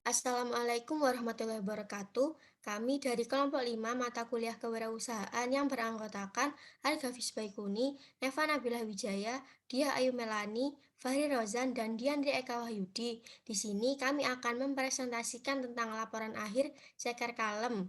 Assalamualaikum warahmatullahi wabarakatuh. Kami dari kelompok 5 mata kuliah kewirausahaan yang beranggotakan Al-Ghafis Baikuni, Neva Nabila Wijaya, Dia Ayu Melani, Fahri Rozan, dan Diandri Eka Wahyudi. Di sini kami akan mempresentasikan tentang laporan akhir Ceker Kalem.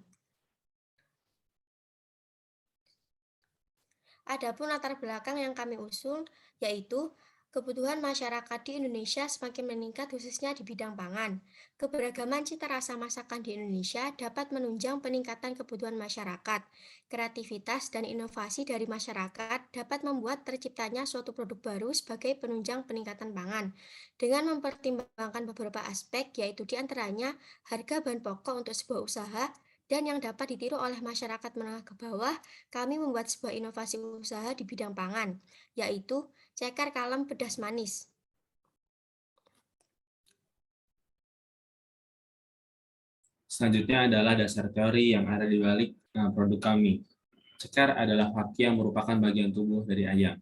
Adapun latar belakang yang kami usung yaitu kebutuhan masyarakat di Indonesia semakin meningkat khususnya di bidang pangan. Keberagaman cita rasa masakan di Indonesia dapat menunjang peningkatan kebutuhan masyarakat. Kreativitas dan inovasi dari masyarakat dapat membuat terciptanya suatu produk baru sebagai penunjang peningkatan pangan. Dengan mempertimbangkan beberapa aspek yaitu diantaranya harga bahan pokok untuk sebuah usaha dan yang dapat ditiru oleh masyarakat menengah ke bawah, kami membuat sebuah inovasi usaha di bidang pangan, yaitu ceker kalem pedas manis. Selanjutnya adalah dasar teori yang ada di balik produk kami. Ceker adalah haki yang merupakan bagian tubuh dari ayam.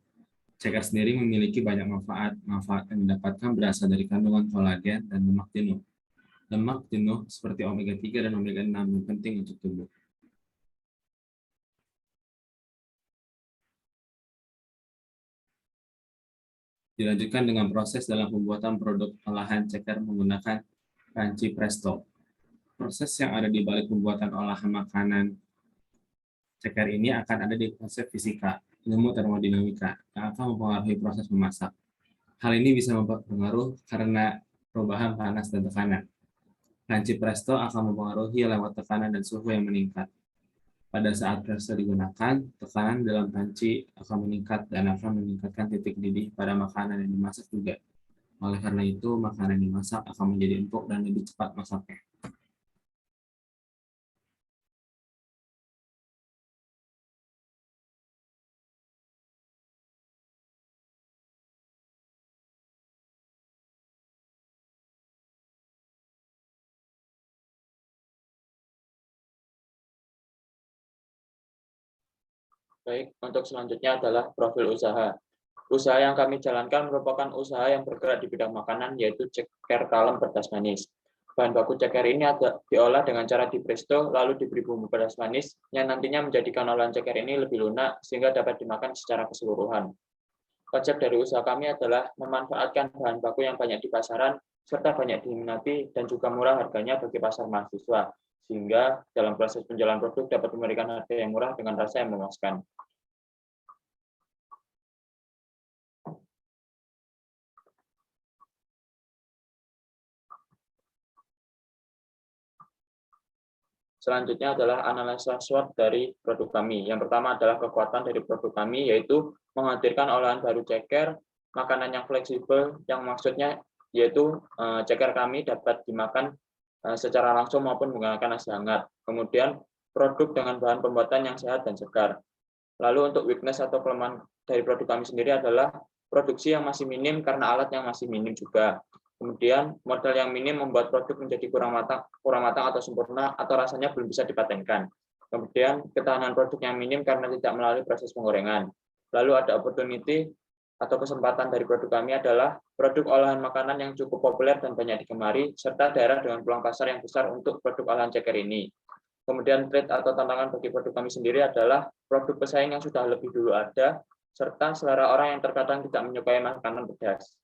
Ceker sendiri memiliki banyak manfaat. Manfaat yang didapatkan berasal dari kandungan kolagen dan lemak jenuh. Lemak jenuh seperti omega 3 dan omega 6 yang penting untuk tubuh. Dilanjutkan dengan proses dalam pembuatan produk olahan ceker menggunakan panci presto. Proses yang ada di balik pembuatan olahan makanan ceker ini akan ada di konsep fisika, ilmu termodinamika, yang akan mempengaruhi proses memasak. Hal ini bisa mempengaruhi karena perubahan panas dan tekanan. Panci presto akan mempengaruhi lewat tekanan dan suhu yang meningkat. Pada saat presto digunakan, tekanan dalam panci akan meningkat dan akan meningkatkan titik didih pada makanan yang dimasak juga. Oleh karena itu, makanan yang dimasak akan menjadi empuk dan lebih cepat masaknya. Baik, untuk selanjutnya adalah profil usaha. Usaha yang kami jalankan merupakan usaha yang bergerak di bidang makanan, yaitu ceker kalem pedas manis. Bahan baku ceker ini diolah dengan cara di presto, lalu diberi bumbu pedas manis, yang nantinya menjadikan olahan ceker ini lebih lunak, sehingga dapat dimakan secara keseluruhan. Konsep dari usaha kami adalah memanfaatkan bahan baku yang banyak di pasaran, serta banyak diminati dan juga murah harganya bagi pasar mahasiswa, sehingga dalam proses penjualan produk dapat memberikan harga yang murah dengan rasa yang memuaskan. Selanjutnya adalah analisa SWOT dari produk kami. Yang pertama adalah kekuatan dari produk kami, yaitu menghadirkan olahan baru ceker, makanan yang fleksibel, yang maksudnya yaitu ceker kami dapat dimakan secara langsung maupun menggunakan nasi hangat. Kemudian produk dengan bahan pembuatan yang sehat dan segar. Lalu untuk weakness atau kelemahan dari produk kami sendiri adalah produksi yang masih minim karena alat yang masih minim juga. Kemudian modal yang minim membuat produk menjadi kurang matang atau sempurna atau rasanya belum bisa dipatenkan. Kemudian ketahanan produk yang minim karena tidak melalui proses penggorengan. Lalu ada opportunity atau kesempatan dari produk kami adalah produk olahan makanan yang cukup populer dan banyak digemari, serta daerah dengan peluang pasar yang besar untuk produk olahan ceker ini. Kemudian trade atau tantangan bagi produk kami sendiri adalah produk pesaing yang sudah lebih dulu ada, serta selera orang yang terkadang tidak menyukai makanan pedas.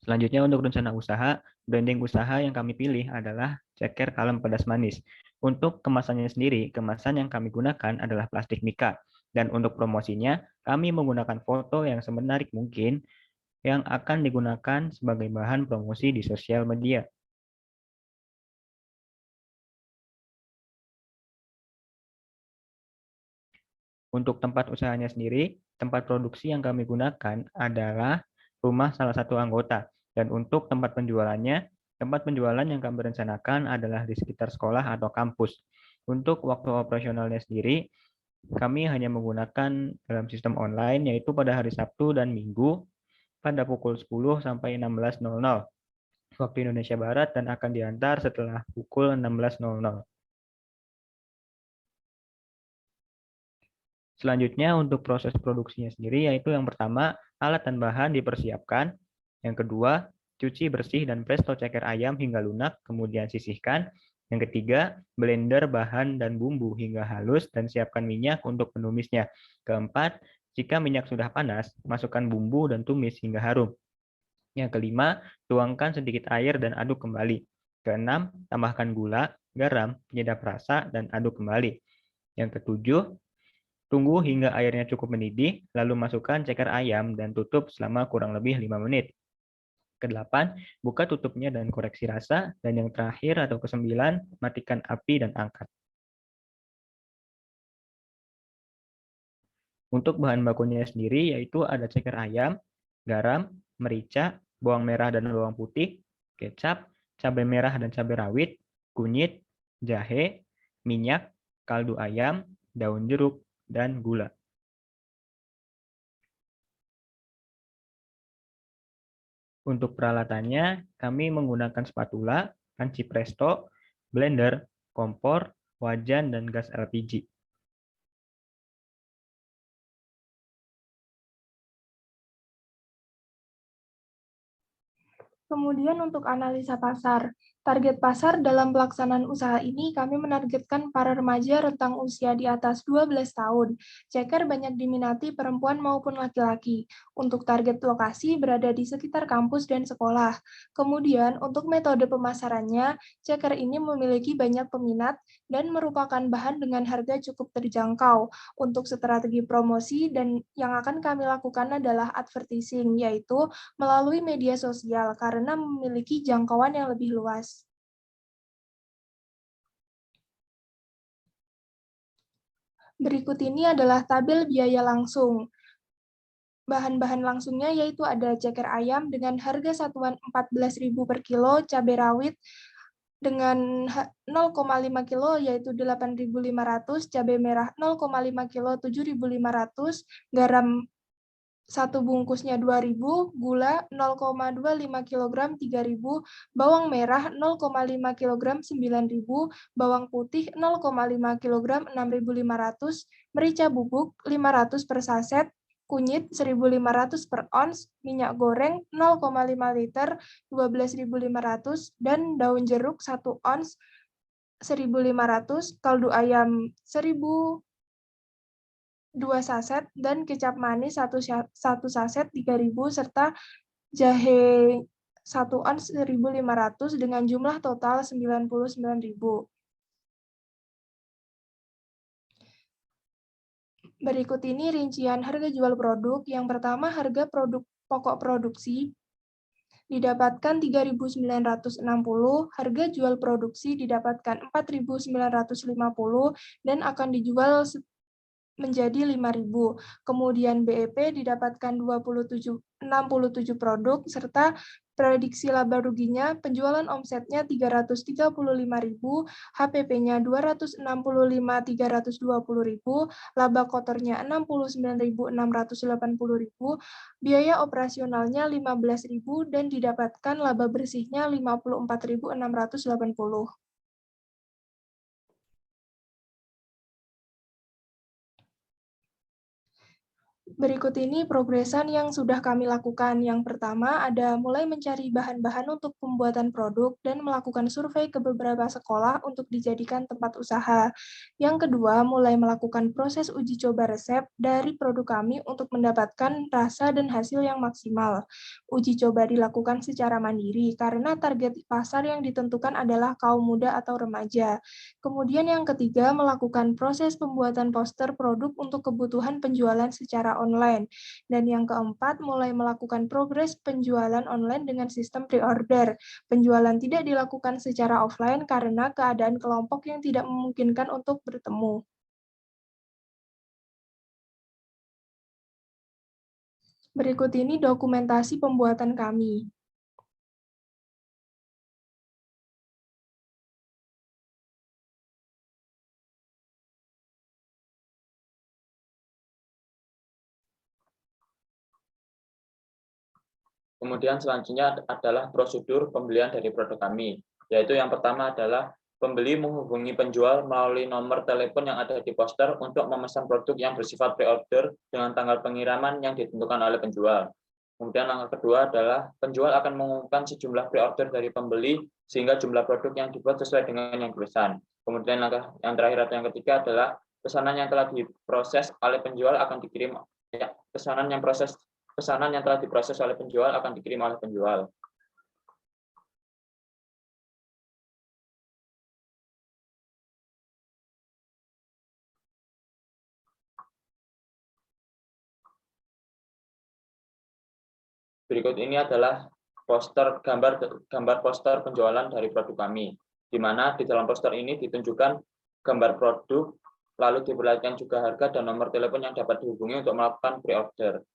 Selanjutnya untuk rencana usaha, branding usaha yang kami pilih adalah ceker kalem pedas manis. Untuk kemasannya sendiri, kemasan yang kami gunakan adalah plastik mika. Dan untuk promosinya, kami menggunakan foto yang semenarik mungkin yang akan digunakan sebagai bahan promosi di sosial media. Untuk tempat usahanya sendiri, tempat produksi yang kami gunakan adalah rumah salah satu anggota. Dan untuk tempat penjualan yang kami rencanakan adalah di sekitar sekolah atau kampus. Untuk waktu operasionalnya sendiri, kami hanya menggunakan dalam sistem online, yaitu pada hari Sabtu dan Minggu pada pukul 10 sampai 16.00 waktu Indonesia Barat dan akan diantar setelah pukul 16.00. Selanjutnya untuk proses produksinya sendiri, yaitu yang pertama alat dan bahan dipersiapkan. Yang kedua, cuci bersih dan presto ceker ayam hingga lunak, kemudian sisihkan. Yang ketiga, blender bahan dan bumbu hingga halus dan siapkan minyak untuk penumisnya. Keempat, jika minyak sudah panas, masukkan bumbu dan tumis hingga harum. Yang kelima, tuangkan sedikit air dan aduk kembali. Keenam, tambahkan gula, garam, penyedap rasa, dan aduk kembali. Yang ketujuh, tunggu hingga airnya cukup mendidih, lalu masukkan ceker ayam dan tutup selama kurang lebih 5 menit. Kedelapan, buka tutupnya dan koreksi rasa. Dan yang terakhir atau kesembilan, matikan api dan angkat. Untuk bahan bakunya sendiri yaitu ada ceker ayam, garam, merica, bawang merah dan bawang putih, kecap, cabai merah dan cabai rawit, kunyit, jahe, minyak, kaldu ayam, daun jeruk, dan gula. Untuk peralatannya, kami menggunakan spatula, panci presto, blender, kompor, wajan, dan gas LPG. Kemudian untuk analisa pasar. Target pasar dalam pelaksanaan usaha ini kami menargetkan para remaja rentang usia di atas 12 tahun. Ceker banyak diminati perempuan maupun laki-laki. Untuk target lokasi berada di sekitar kampus dan sekolah. Kemudian untuk metode pemasarannya, ceker ini memiliki banyak peminat dan merupakan bahan dengan harga cukup terjangkau. Untuk strategi promosi dan yang akan kami lakukan adalah advertising, yaitu melalui media sosial karena memiliki jangkauan yang lebih luas. Berikut ini adalah tabel biaya langsung. Bahan-bahan langsungnya yaitu ada ceker ayam dengan harga satuan 14.000 per kilo, cabai rawit dengan 0,5 kilo yaitu 8.500, cabai merah 0,5 kilo 7.500, garam satu bungkusnya 2.000, gula 0,25 kg 3.000, bawang merah 0,5 kg 9.000, bawang putih 0,5 kg 6.500, merica bubuk 500 per saset, kunyit 1.500 per ons, minyak goreng 0,5 liter 12.500, dan daun jeruk 1 ons 1.500, kaldu ayam 1.000 2 saset, dan kecap manis 1 saset 3.000, serta jahe 1 ons 1.500 dengan jumlah total 99.000. Berikut ini rincian harga jual produk. Yang pertama, harga produk pokok produksi didapatkan 3.960, harga jual produksi didapatkan 4.950 dan akan dijual menjadi 5.000. Kemudian BEP didapatkan 67 produk serta prediksi laba ruginya penjualan omsetnya 335.000, HPP-nya 265.320.000, laba kotornya 69.680.000, biaya operasionalnya 15.000 dan didapatkan laba bersihnya 54.680. Berikut ini progresan yang sudah kami lakukan. Yang pertama ada mulai mencari bahan-bahan untuk pembuatan produk dan melakukan survei ke beberapa sekolah untuk dijadikan tempat usaha. Yang kedua, mulai melakukan proses uji coba resep dari produk kami untuk mendapatkan rasa dan hasil yang maksimal. Uji coba dilakukan secara mandiri karena target pasar yang ditentukan adalah kaum muda atau remaja. Kemudian yang ketiga, melakukan proses pembuatan poster produk untuk kebutuhan penjualan secara online. Dan yang keempat, mulai melakukan progres penjualan online dengan sistem pre-order. Penjualan tidak dilakukan secara offline karena keadaan kelompok yang tidak memungkinkan untuk bertemu. Berikut ini dokumentasi pembuatan kami. Kemudian selanjutnya adalah prosedur pembelian dari produk kami, yaitu yang pertama adalah Pembeli menghubungi penjual melalui nomor telepon yang ada di poster untuk memesan produk yang bersifat pre-order dengan tanggal pengiriman yang ditentukan oleh penjual. Kemudian langkah kedua adalah penjual akan mengumumkan sejumlah pre-order dari pembeli sehingga jumlah produk yang dibuat sesuai dengan yang dipesan. Kemudian langkah yang terakhir atau yang ketiga adalah pesanan yang telah diproses oleh penjual akan dikirim pesanan yang telah diproses oleh penjual akan dikirim oleh penjual. Berikut ini adalah gambar poster penjualan dari produk kami, di mana di dalam poster ini ditunjukkan gambar produk, lalu diperlihatkan juga harga dan nomor telepon yang dapat dihubungi untuk melakukan pre-order.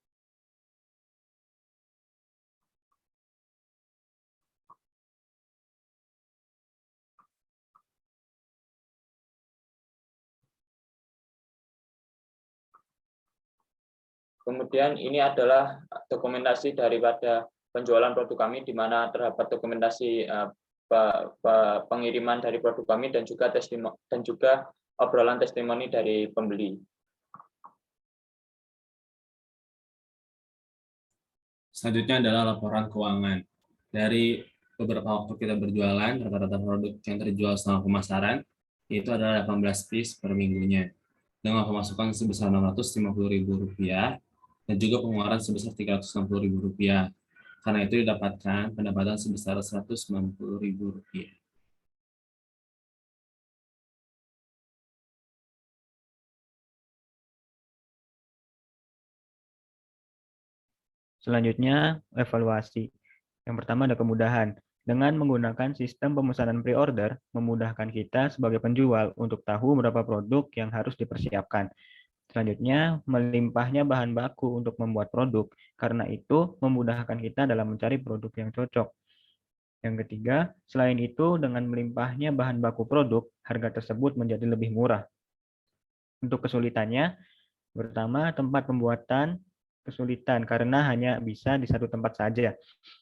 Kemudian ini adalah dokumentasi daripada penjualan produk kami, di mana terdapat dokumentasi pengiriman dari produk kami dan juga obrolan testimoni dari pembeli. Selanjutnya adalah laporan keuangan. Dari beberapa waktu kita berjualan, rata-rata produk yang terjual selama pemasaran itu adalah 18 piece per minggunya, dengan pemasukan sebesar Rp650.000 dan juga pengeluaran sebesar Rp360.000. Karena itu didapatkan pendapatan sebesar Rp190.000. Selanjutnya, evaluasi. Yang pertama ada kemudahan. Dengan menggunakan sistem pemesanan pre-order, memudahkan kita sebagai penjual untuk tahu berapa produk yang harus dipersiapkan. Selanjutnya, melimpahnya bahan baku untuk membuat produk. Karena itu, memudahkan kita dalam mencari produk yang cocok. Yang ketiga, selain itu, dengan melimpahnya bahan baku produk, harga tersebut menjadi lebih murah. Untuk kesulitannya, pertama, tempat pembuatan kesulitan karena hanya bisa di satu tempat saja.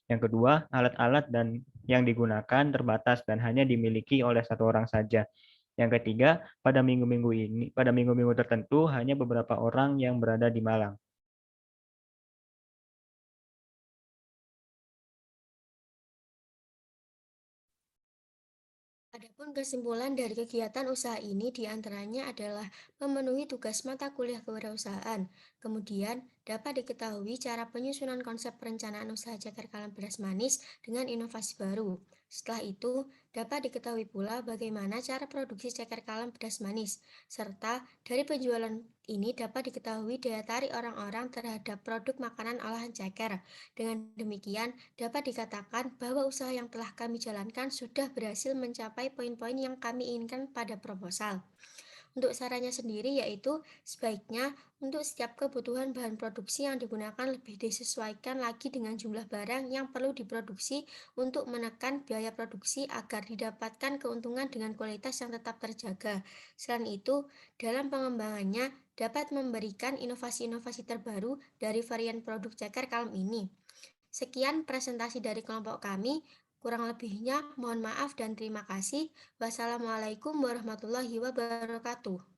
Yang kedua, alat-alat dan yang digunakan terbatas dan hanya dimiliki oleh satu orang saja. Yang ketiga, pada minggu-minggu tertentu hanya beberapa orang yang berada di Malang. Adapun kesimpulan dari kegiatan usaha ini diantaranya adalah memenuhi tugas mata kuliah kewirausahaan. Kemudian, dapat diketahui cara penyusunan konsep perencanaan usaha ceker kaleng beras manis dengan inovasi baru. Setelah itu, dapat diketahui pula bagaimana cara produksi ceker kaleng beras manis, serta dari penjualan ini dapat diketahui daya tarik orang-orang terhadap produk makanan olahan ceker. Dengan demikian, dapat dikatakan bahwa usaha yang telah kami jalankan sudah berhasil mencapai poin-poin yang kami inginkan pada proposal. Untuk sarannya sendiri yaitu sebaiknya untuk setiap kebutuhan bahan produksi yang digunakan lebih disesuaikan lagi dengan jumlah barang yang perlu diproduksi untuk menekan biaya produksi agar didapatkan keuntungan dengan kualitas yang tetap terjaga. Selain itu, dalam pengembangannya dapat memberikan inovasi-inovasi terbaru dari varian produk ceker kalem ini. Sekian presentasi dari kelompok kami. Kurang lebihnya mohon maaf dan terima kasih. Wassalamualaikum warahmatullahi wabarakatuh.